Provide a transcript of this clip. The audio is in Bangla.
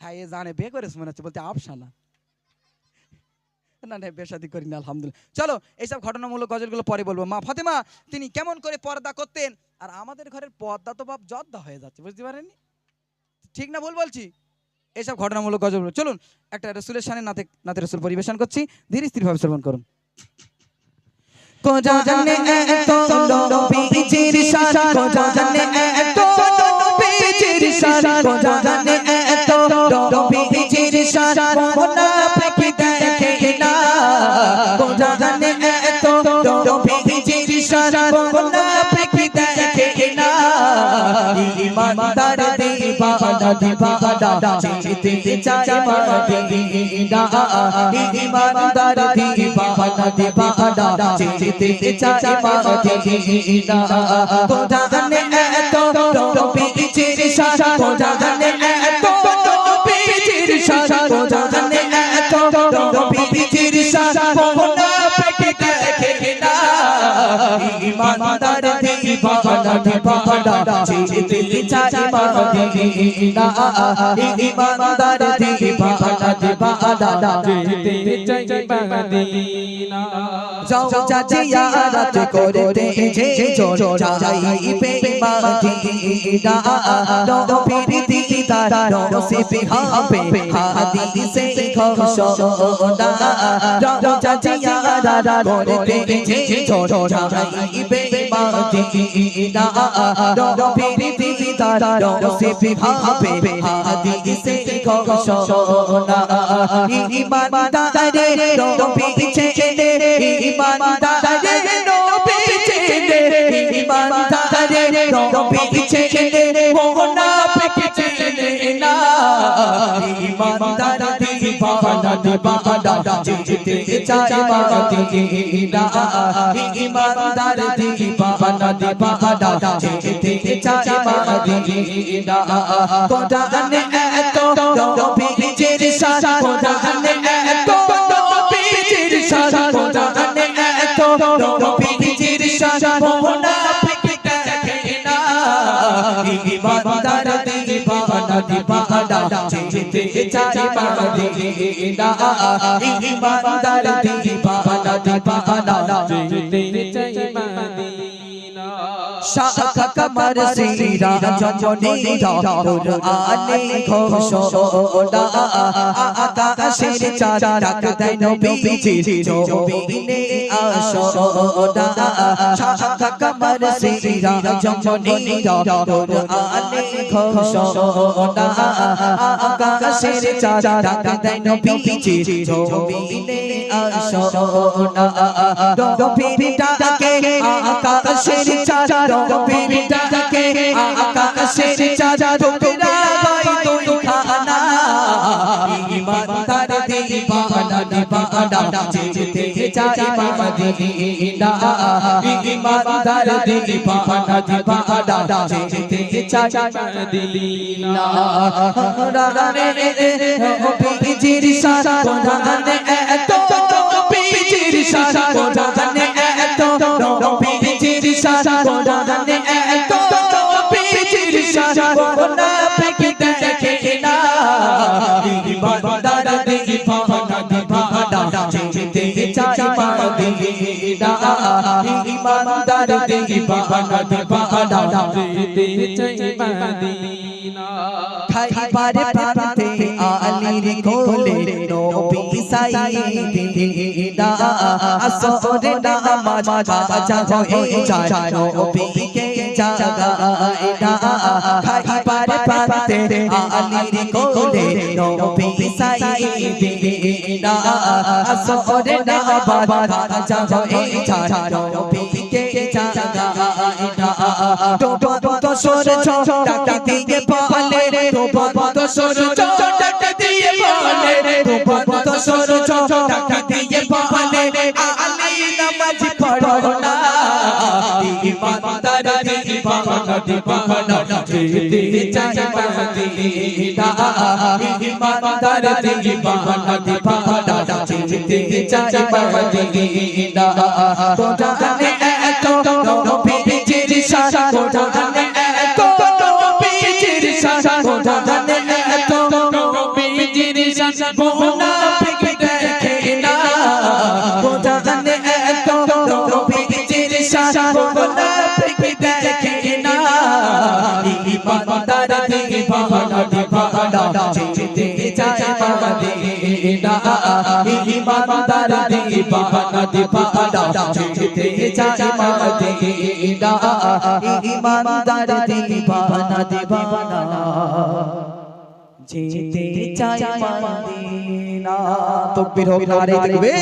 হ্যাঁ এ জানে বিয়ে করেছে মনে হচ্ছে, বলতে আফসানা। না না বেশাদি করি না আলহামদুলিল্লাহ। চলো এইসব ঘটনামূলক গজলগুলো পরে বলবো। মা ফাতেমা তিনি কেমন করে পর্দা করতেন, আর আমাদের ঘরের পর্দা তো বাপ জর্দা হয়ে যাচ্ছে, বুঝতে পারেননি? ঠিক না ভুল বলছি? এইসব ঘটনামূলক গজলগুলো চলুন একটা রসুলের শানে নাতে নাতে রসুল পরিবেশন করছি, ধীরে স্থির ভাবে শ্রবণ করুন। কোজা জানে এত নবীজির শান, কোজা জানে এত নবীজির শান, কোজা জানে এত নবীজির শান, মুনাফিক দেখে না। কোজা জানে এত নবীজির শান, মুনাফিক দেখে না। ঈমানদার দিবানা দিবানা জিতে চায় মদিনা। ঈমানদার দিবানা দিবানা জিতে চায় মদিনা। কোজা জানে এত নবীজির শান, কোজা জানে এত নবীজির শান, কোজা জানে এত নবীজির শান, মুনাফিক দেখে না। ঈমানদার দিবানা দিবানা জিতে চায় মদিনা। ঈমানদার দিবানা দিবানা জিতে চায় মদিনা। যাও জিয়ারত করতে যে যাইবে মদিনা। নবীর দিদার নসিব হবে হাদিসে ঘোষণা। যাও জিয়ারত করতে যে যাইবে মদিনা। নবীর দিদার নসিব হবে হাদিসে ঘোষণা। ঈমানদারে নবী চেনে, ঈমানদারে নবী চেনে, ঈমানদারে নবী চেনে, মুনাফিক চেনে না। ঈমানদার দিবানা দিবানা জিতে চায় মদিনা। ঈমানদার দিবানা দিবানা জিতে চায় মদিনা। কোজা জানে এত নবীজির শান, কোজা জানে এত নবীজির শান, কোজা জানে এত নবীজির শান, মুনাফিক দেখে না। ঈমানদার দিবানা দিবানা জিতে চায় মদিনা। ঈমানদার দিবানা দিবানা জিতে চায় মদিনা। শাখ কমর সিরা জমনীরা কুরআনে ঘোষণা। আকাশের চাঁদ ডাক দেয় নবীজি জমিনে আসনা। শাখ কমর সিরা জমনীরা কুরআনে ঘোষণা। আকাশের চাঁদ ডাক দেয় নবীজি জমিনে আসনা। নবীর ডাকে আকাশের চাঁদ, নবীর ডাকে আকাশের চাঁদ টুকরা হয় দুইখানা। ঈমানদার দিবানা দিবানা জিতে চায় মদিনা। ঈমানদার দিবানা দিবানা জিতে চায় মদিনা। রানে নবীজির শান, কোজা জানে এত নবীজির শান, কোজা জানে এত নবীজির শান, কোজা জানে এত নবীজির শান, মুনাফিক দেখে না। ঈমানদার দিবানা দিবানা জিতে চায় মদিনা। ঈমানদার দিবানা দিবানা জিতে চায় মদিনা। খাইবার প্রান্তে আলীর কোলে নবী সাইয়্যিদিনা। আসরে নামাজ কাজা হয়ে যায় নবীকে জাগায় না। খাইবার প্রান্তে আলীর কোলে নবী সাইয়্যিদিনা। আসরে নামাজ কাজা হয়ে যায় নবীকে জাগায় না। তো সূরজ ডাক দিয়ে বলে, তো সূরজ ডাক দিয়ে বলে, তো সূরজ ডাক দিয়ে বলে, আলী নামাজ পড়ো না। ঈমানদার দিবানা দিবানা জিতে চায় মদিনা। ঈমানদার দিবানা দিবানা জিতে চায় মদিনা। কোজা জানে এত নবীজির শান, কোজা জানে এত নবীজির শান, কোজা জানে এত শান মুনাফিক দেখে না খোদা জানে এত নবীজির শান মুনাফিক দেখে না ইমানদার দিবানা দিবানা যেতে চায় মদিনা ইমানদার দিবানা দিবানা যেতে চায় মদিনা ইমানদার দিবানা দিবানা যেতে চায় মদিনা। তাকবীর হোক নারে তাকবীর।